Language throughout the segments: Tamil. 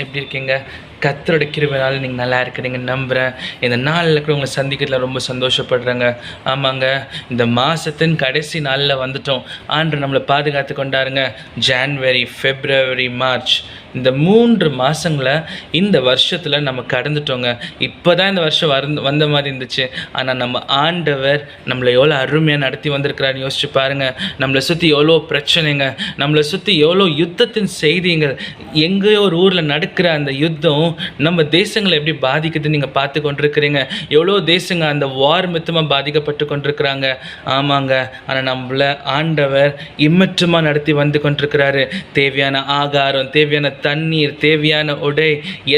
எப்படி இருக்கீங்க? கர்த்தரோட கிருபையால நீங்கள் நல்லா இருக்கிறீங்க நம்புகிறேன். இந்த நாளில் கூட உங்களை சந்திக்கிறதுல ரொம்ப சந்தோஷப்படுறேங்க. ஆமாங்க, இந்த மாதத்தின் கடைசி நாளில் வந்துட்டோம். ஆண்டு நம்மளை பாதுகாத்து கொண்டாருங்க. ஜான்வரி, ஃபெப்ரவரி, மார்ச், இந்த 3 மாதங்களை இந்த வருஷத்தில் நம்ம கடந்துட்டோங்க. இப்போ தான் இந்த வருஷம் வந்த மாதிரி இருந்துச்சு. ஆனால் நம்ம ஆண்டவர் நம்மளை எவ்வளோ அருமையாக நடத்தி வந்திருக்கிறான்னு யோசிச்சு பாருங்கள். நம்மளை சுற்றி எவ்வளோ பிரச்சனைங்க, நம்மளை சுற்றி எவ்வளோ யுத்தத்தின் செய்திங்க, எங்கேயோ ஒரு ஊரில் நடக்கிற அந்த யுத்தம் நம்ம தேசங்களை எப்படி பாதிக்குதுன்னு நீங்கள் பார்த்து கொண்டிருக்கிறீங்க. எவ்வளோ தேசங்க அந்த வார் மித்தமாக பாதிக்கப்பட்டு கொண்டிருக்கிறாங்க. ஆமாங்க, ஆனால் நம்மளை ஆண்டவர் இம்மற்றமாக நடத்தி வந்து கொண்டிருக்கிறாரு. தேவையான ஆகாரம், தேவையான தண்ணீர், தேவையான உடை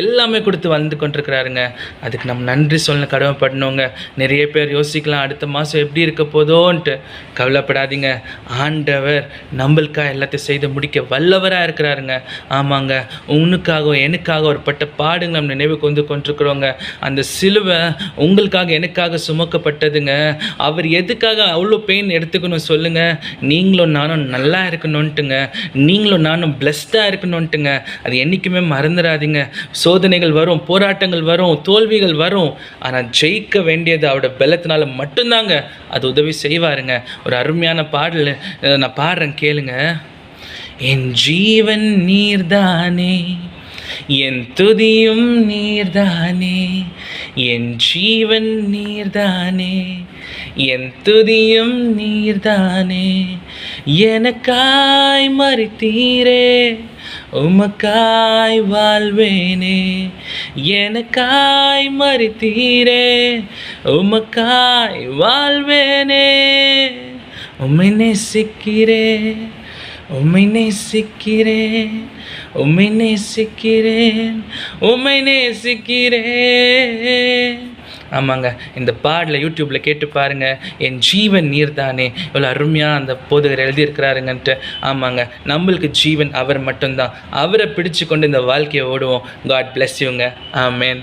எல்லாமே கொடுத்து வந்து கொண்டிருக்கிறாருங்க. அதுக்கு நம்ம நன்றி சொல்ல கடமைப்படணுங்க. நிறைய பேர் யோசிக்கலாம், அடுத்த மாதம் எப்படி இருக்க போதோன்ட்டு. கவலைப்படாதீங்க, ஆண்டவர் நம்மளுக்காக எல்லாத்தையும் செய்து முடிக்க வல்லவராக இருக்கிறாருங்க. ஆமாங்க, உனக்காக எனக்காக ஒரு பட்ட பாடுங்க நம்ம நினைவுக்கு வந்து கொண்டிருக்கிறோங்க. அந்த சிலுவை உங்களுக்காக எனக்காக சுமக்கப்பட்டதுங்க. அவர் எதுக்காக அவ்வளோ பெயின் எடுத்துக்கணும் சொல்லுங்கள்? நீங்களும் நானும் நல்லா இருக்கணும்ட்டுங்க, நீங்களும் நானும் பிளஸ்டாக இருக்கணும்ட்டுங்க. அது என்றைக்குமே மறந்துடாதீங்க. சோதனைகள் வரும், போராட்டங்கள் வரும், தோல்விகள் வரும். ஆனால் ஜெயிக்க வேண்டியது அவரோட பலத்தினால மட்டும்தாங்க. அது உதவி செய்வாருங்க. ஒரு அருமையான பாடல் நான் பாடுறேன், கேளுங்க. என் ஜீவன் நீர்தானே, என் துதியும் நீர்தானே, என் ஜீவன் நீர்தானே, என் துதியும் நீர்தானே. எனக்காய் மரித்தீரே, உமக்காய் வாழ்வேனே. எனக்காய் மரித்தீரே, உமக்காய் வாழ்வேனே. உம்மை நேசிக்கிறேன், உம்மை நேசிக்கிறேன், உம்மை நேசிக்கிறேன், உம்மை நேசிக்கிறேன். ஆமாங்க, இந்த பாடலை யூடியூப்பில் கேட்டு பாருங்கள். என் ஜீவன் நீர்தானே, இவ்வளோ அருமையாக அந்த போதகர் எழுதியிருக்கிறாருங்கன்ட்டு. ஆமாங்க, நம்மளுக்கு ஜீவன் அவர் மட்டும்தான். அவரை பிடிச்சு கொண்டு இந்த வாழ்க்கையை ஓடுவோம். காட் பிளஸ் யூங்க. ஆமேன்.